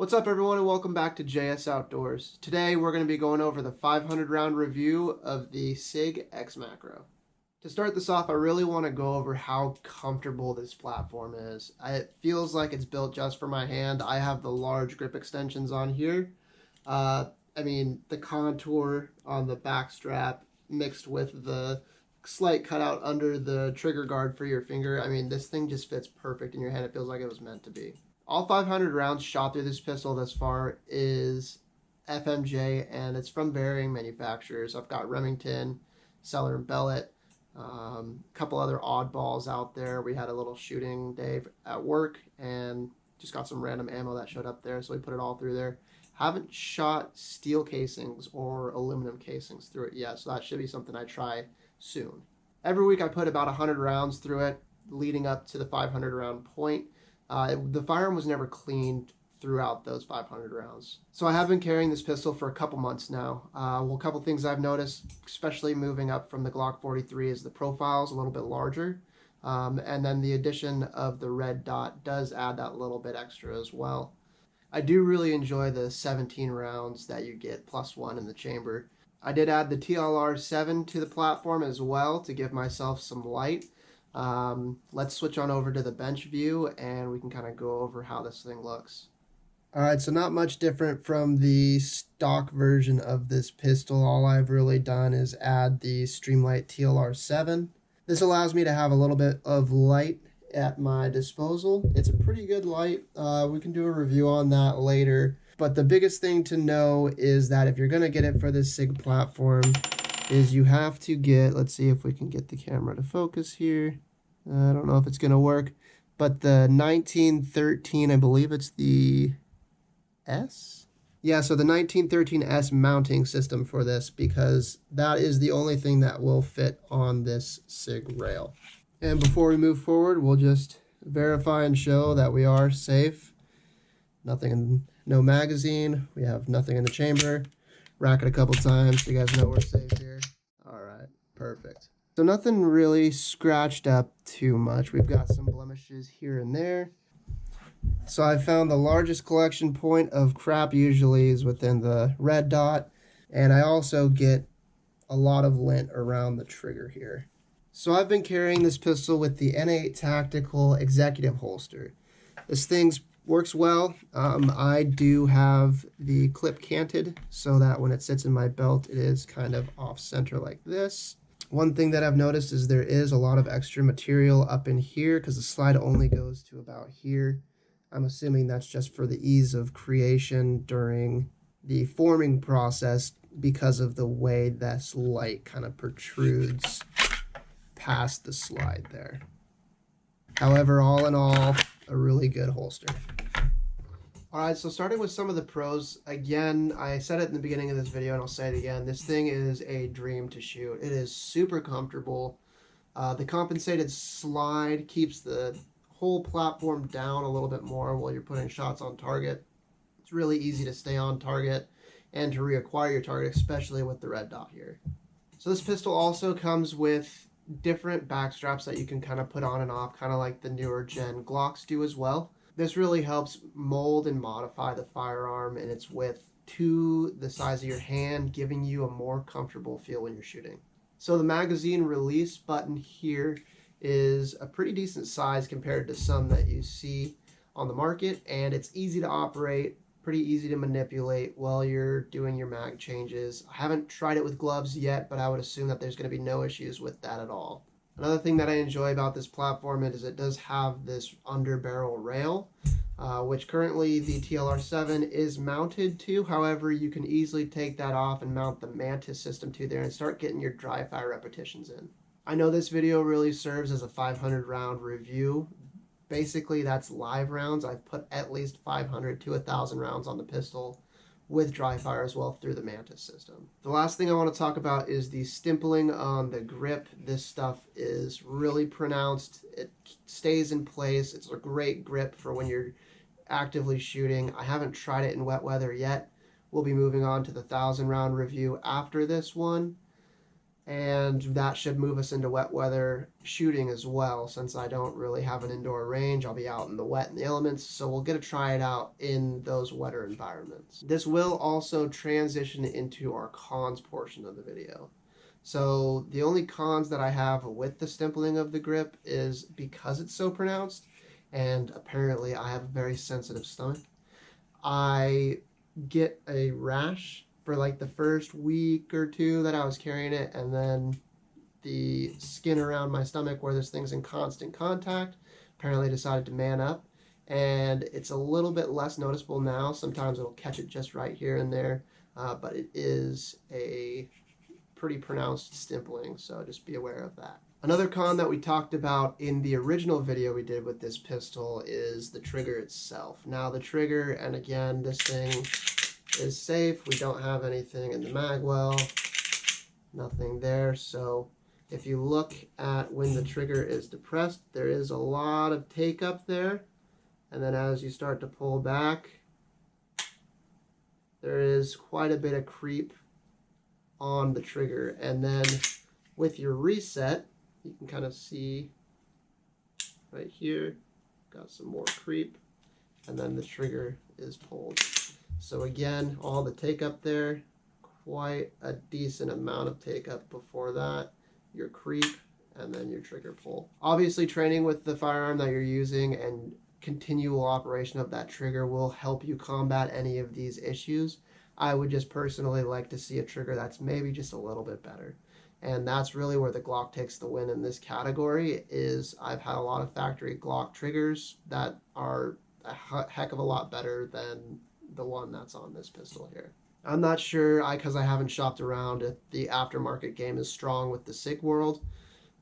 What's up everyone and welcome back to JS Outdoors. Today we're going to be going over the 500 round review of the Sig XMacro. To start this off, I really want to go over how comfortable this platform is. It feels like it's built just for my hand. I have the large grip extensions on here. The contour on the back strap mixed with the slight cutout under the trigger guard for your finger. This thing just fits perfect in your hand. It feels like it was meant to be. All 500 rounds shot through this pistol thus far is FMJ, and it's from varying manufacturers. I've got Remington, Cellar & Bellet, a couple other oddballs out there. We had a little shooting day at work and just got some random ammo that showed up there, so we put it all through there. Haven't shot steel casings or aluminum casings through it yet, so that should be something I try soon. Every week I put about 100 rounds through it, leading up to the 500 round point. The firearm was never cleaned throughout those 500 rounds. So I have been carrying this pistol for a couple months now. A couple things I've noticed, especially moving up from the Glock 43, is the profile's a little bit larger. And then the addition of the red dot does add that little bit extra as well. I do really enjoy the 17 rounds that you get +1 in the chamber. I did add the TLR7 to the platform as well to give myself some light. Let's switch on over to the bench view and we can kind of go over how this thing looks. Alright, so not much different from the stock version of this pistol. All I've really done is add the Streamlight TLR7. This allows me to have a little bit of light at my disposal. It's a pretty good light. We can do a review on that later. But the biggest thing to know is that if you're going to get it for this Sig platform, is you have to get, let's see if we can get the camera to focus here. I don't know if it's going to work, but the 1913, I believe it's the S? Yeah, so the 1913S mounting system for this, because that is the only thing that will fit on this Sig rail. And before we move forward, we'll just verify and show that we are safe. No magazine, we have nothing in the chamber. Rack it a couple times so you guys know we're safe here. Alright, perfect. So nothing really scratched up too much. We've got some blemishes here and there. So I found the largest collection point of crap usually is within the red dot. And I also get a lot of lint around the trigger here. So I've been carrying this pistol with the N8 Tactical Executive holster. This thing's works well. I do have the clip canted so that when it sits in my belt it is kind of off center like this. One thing that I've noticed is there is a lot of extra material up in here because the slide only goes to about here. I'm assuming that's just for the ease of creation during the forming process because of the way this light kind of protrudes past the slide there. However, all in all, a really good holster. Alright, so starting with some of the pros, again, I said it in the beginning of this video and I'll say it again, this thing is a dream to shoot. It is super comfortable. The compensated slide keeps the whole platform down a little bit more while you're putting shots on target. It's really easy to stay on target and to reacquire your target, especially with the red dot here. So this pistol also comes with different back straps that you can kind of put on and off, kind of like the newer gen Glocks do as well. This really helps mold and modify the firearm and its width to the size of your hand, giving you a more comfortable feel when you're shooting. So the magazine release button here is a pretty decent size compared to some that you see on the market, and it's easy to operate, pretty easy to manipulate while you're doing your mag changes. I haven't tried it with gloves yet, but I would assume that there's going to be no issues with that at all. Another thing that I enjoy about this platform is it does have this under barrel rail, which currently the TLR7 is mounted to. However, you can easily take that off and mount the Mantis system to there and start getting your dry fire repetitions in. I know this video really serves as a 500 round review. Basically, that's live rounds. I've put at least 500 to 1,000 rounds on the pistol with dry fire as well through the Mantis system. The last thing I want to talk about is the stimpling on the grip. This stuff is really pronounced. It stays in place. It's a great grip for when you're actively shooting. I haven't tried it in wet weather yet. We'll be moving on to the 1,000 round review after this one. And that should move us into wet weather shooting as well. Since I don't really have an indoor range, I'll be out in the wet and the elements, so we'll get to try it out in those wetter environments. This will also transition into our cons portion of the video. So the only cons that I have with the stimpling of the grip is because it's so pronounced, and apparently I have a very sensitive stomach, I get a rash for like the first week or two that I was carrying it, and then the skin around my stomach where this thing's in constant contact apparently decided to man up, and it's a little bit less noticeable now. Sometimes it'll catch it just right here and there, but it is a pretty pronounced stimpling, so just be aware of that. Another con that we talked about in the original video we did with this pistol is the trigger itself. Now the trigger, and again, this thing is safe. We don't have anything in the mag well, nothing there. So if you look at when the trigger is depressed, there is a lot of take up there, and then as you start to pull back, there is quite a bit of creep on the trigger. And then with your reset, you can kind of see right here, got some more creep, and then the trigger is pulled. So again, all the take up there, quite a decent amount of take up before that, your creep, and then your trigger pull. Obviously, training with the firearm that you're using and continual operation of that trigger will help you combat any of these issues. I would just personally like to see a trigger that's maybe just a little bit better. And that's really where the Glock takes the win in this category. Is I've had a lot of factory Glock triggers that are a heck of a lot better than the one that's on this pistol here. I'm not sure, because I haven't shopped around, if the aftermarket game is strong with the Sig world,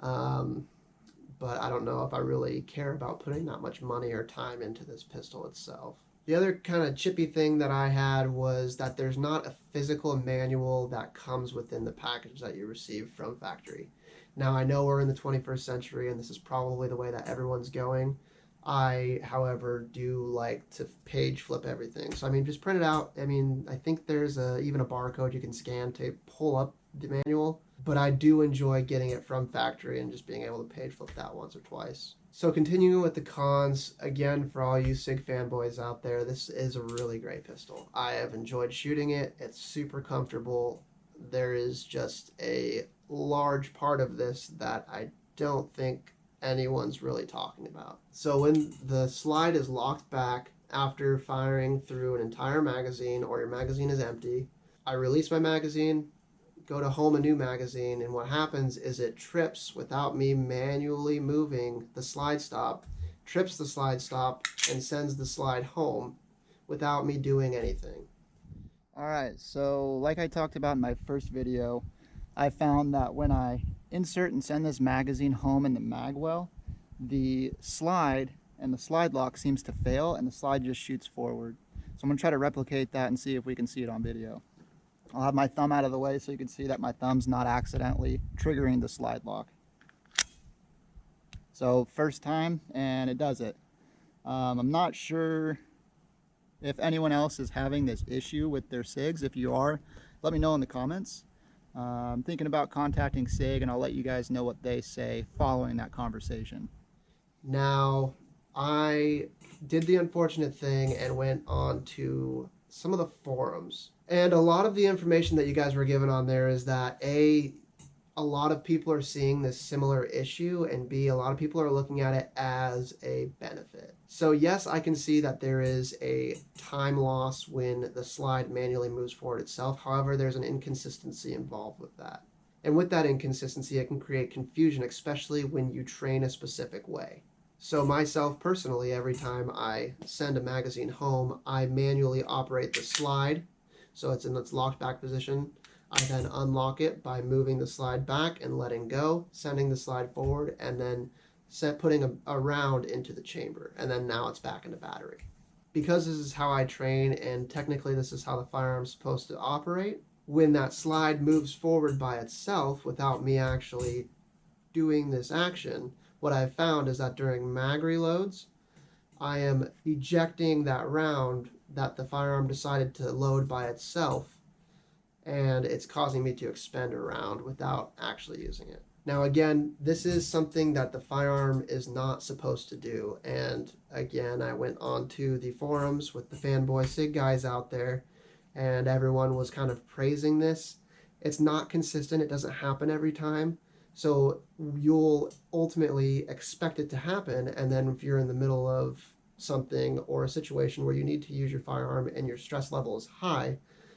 but I don't know if I really care about putting that much money or time into this pistol itself. The other kind of chippy thing that I had was that there's not a physical manual that comes within the package that you receive from factory. Now, I know we're in the 21st century and this is probably the way that everyone's going. I, however, do like to page flip everything. So, I mean, just print it out. I mean, I think there's even a barcode you can scan to pull up the manual, but I do enjoy getting it from factory and just being able to page flip that once or twice. So continuing with the cons, again, for all you Sig fanboys out there, this is a really great pistol. I have enjoyed shooting it. It's super comfortable. There is just a large part of this that I don't think anyone's really talking about. So when the slide is locked back after firing through an entire magazine, or your magazine is empty, I release my magazine, go to home a new magazine, and what happens is it trips without me manually moving the slide stop, trips the slide stop, and sends the slide home without me doing anything. Alright, so like I talked about in my first video, I found that when I insert and send this magazine home in the mag well, the slide and the slide lock seems to fail and the slide just shoots forward. So I'm going to try to replicate that and see if we can see it on video. I'll have my thumb out of the way so you can see that my thumb's not accidentally triggering the slide lock. So first time, and it does it. I'm not sure if anyone else is having this issue with their SIGs. If you are, let me know in the comments. I'm thinking about contacting SIG, and I'll let you guys know what they say following that conversation. Now, I did the unfortunate thing and went on to some of the forums. And a lot of the information that you guys were given on there is that A lot of people are seeing this similar issue, and B, a lot of people are looking at it as a benefit. So yes, I can see that there is a time loss when the slide manually moves forward itself. However, there's an inconsistency involved with that. And with that inconsistency, it can create confusion, especially when you train a specific way. So myself personally, every time I send a magazine home, I manually operate the slide. So it's in its locked back position. I then unlock it by moving the slide back and letting go, sending the slide forward, and then putting a round into the chamber. And then now it's back in the battery. Because this is how I train, and technically this is how the firearm's supposed to operate, when that slide moves forward by itself without me actually doing this action, what I've found is that during mag reloads, I am ejecting that round that the firearm decided to load by itself, and it's causing me to expend a round without actually using it. Now again, this is something that the firearm is not supposed to do, and again, I went on to the forums with the fanboy SIG guys out there, and everyone was kind of praising this. It's not consistent, it doesn't happen every time, so you'll ultimately expect it to happen, and then if you're in the middle of something or a situation where you need to use your firearm and your stress level is high,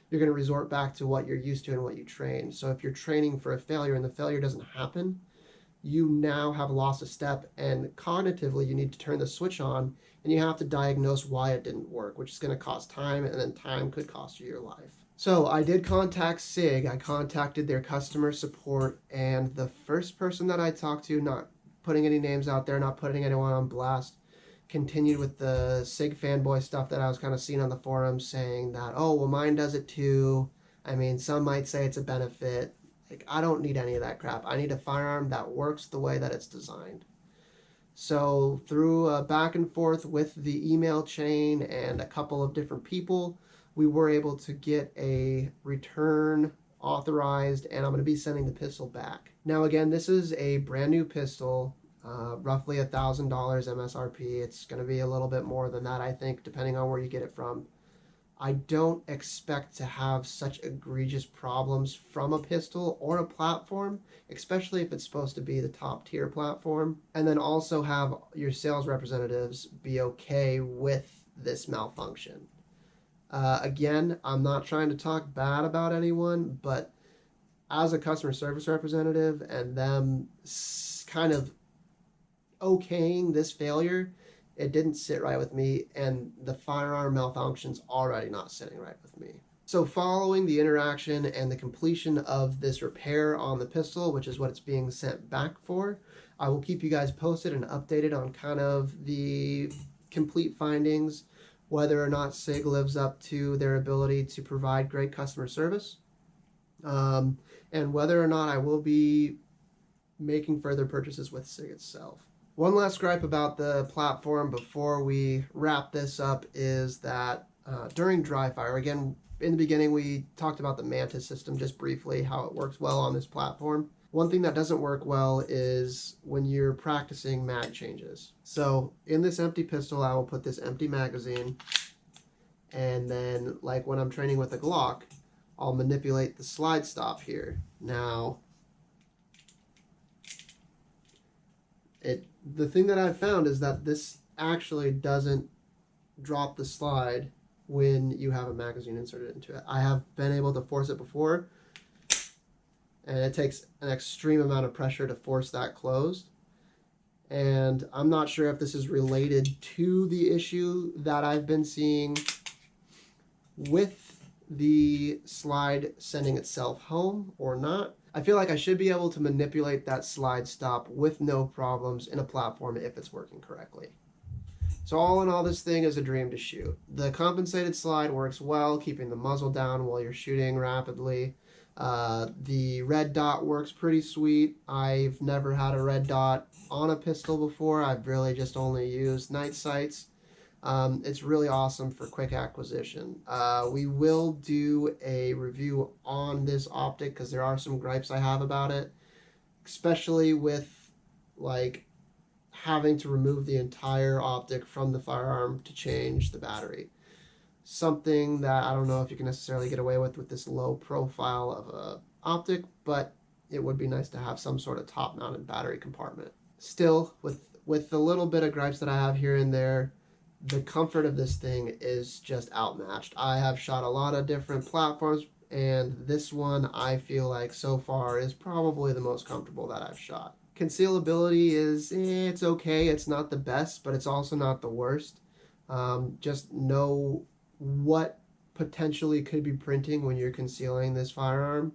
you're going to resort back to what you're used to and what you train. So if you're training for a failure and the failure doesn't happen, you now have lost a step, and cognitively you need to turn the switch on and you have to diagnose why it didn't work, which is going to cost time, and then time could cost you your life. So I did contact SIG. I contacted their customer support, and the first person that I talked to, not putting any names out there, not putting anyone on blast, continued with the SIG fanboy stuff that I was kind of seeing on the forums, saying that, oh, well, mine does it too. I mean, some might say it's a benefit. Like, I don't need any of that crap. I need a firearm that works the way that it's designed. So through a back and forth with the email chain and a couple of different people, we were able to get a return authorized, and I'm going to be sending the pistol back. Now again, this is a brand new pistol. Roughly $1,000 MSRP. It's going to be a little bit more than that, I think, depending on where you get it from. I don't expect to have such egregious problems from a pistol or a platform, especially if it's supposed to be the top tier platform. And then also have your sales representatives be okay with this malfunction. Again, I'm not trying to talk bad about anyone, but as a customer service representative and them kind of okaying this failure, it didn't sit right with me, and the firearm malfunction's already not sitting right with me. So following the interaction and the completion of this repair on the pistol, which is what it's being sent back for, I will keep you guys posted and updated on kind of the complete findings, whether or not SIG lives up to their ability to provide great customer service, and whether or not I will be making further purchases with SIG itself. One last gripe about the platform before we wrap this up is that during dry fire, again, in the beginning we talked about the Mantis system just briefly, how it works well on this platform. One thing that doesn't work well is when you're practicing mag changes. So in this empty pistol, I will put this empty magazine, and then like when I'm training with a Glock, I'll manipulate the slide stop here. Now, the thing that I've found is that this actually doesn't drop the slide when you have a magazine inserted into it. I have been able to force it before, and it takes an extreme amount of pressure to force that closed. And I'm not sure if this is related to the issue that I've been seeing with the slide sending itself home or not. I feel like I should be able to manipulate that slide stop with no problems in a platform if it's working correctly. So all in all, this thing is a dream to shoot. The compensated slide works well, keeping the muzzle down while you're shooting rapidly. The red dot works pretty sweet. I've never had a red dot on a pistol before. I've really just only used night sights. It's really awesome for quick acquisition. We will do a review on this optic because there are some gripes I have about it, especially with like having to remove the entire optic from the firearm to change the battery. Something that I don't know if you can necessarily get away with this low profile of a optic, but it would be nice to have some sort of top-mounted battery compartment. Still, with the little bit of gripes that I have here and there, the comfort of this thing is just outmatched. I have shot a lot of different platforms, and this one I feel like so far is probably the most comfortable that I've shot. Concealability is, it's okay. It's not the best, but it's also not the worst. Just know what potentially could be printing when you're concealing this firearm,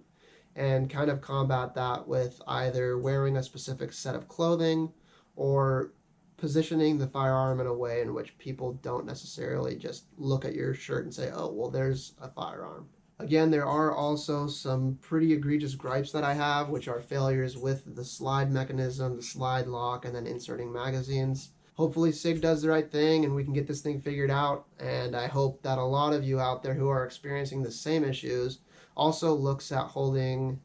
and kind of combat that with either wearing a specific set of clothing or positioning the firearm in a way in which people don't necessarily just look at your shirt and say, oh, well, there's a firearm. Again, there are also some pretty egregious gripes that I have, which are failures with the slide mechanism, the slide lock, and then inserting magazines. Hopefully SIG does the right thing and we can get this thing figured out, and I hope that a lot of you out there who are experiencing the same issues also looks at holding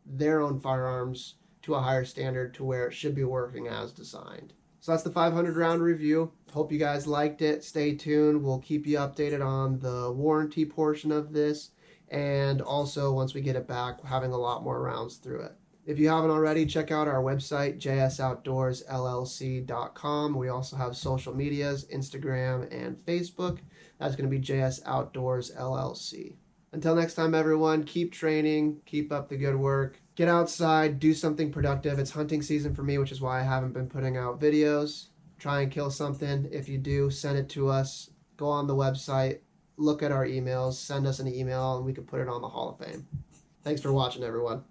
their own firearms to a higher standard to where it should be working as designed. So that's the 500 round review. Hope you guys liked it. Stay tuned. We'll keep you updated on the warranty portion of this, and also once we get it back, having a lot more rounds through it. If you haven't already, check out our website, jsoutdoorsllc.com. We also have social medias, Instagram and Facebook. That's going to be JS Outdoors LLC. Until next time, everyone, keep training, keep up the good work. Get outside, do something productive. It's hunting season for me, which is why I haven't been putting out videos. Try and kill something. If you do, send it to us. Go on the website, look at our emails, send us an email, and we can put it on the Hall of Fame. Thanks for watching, everyone.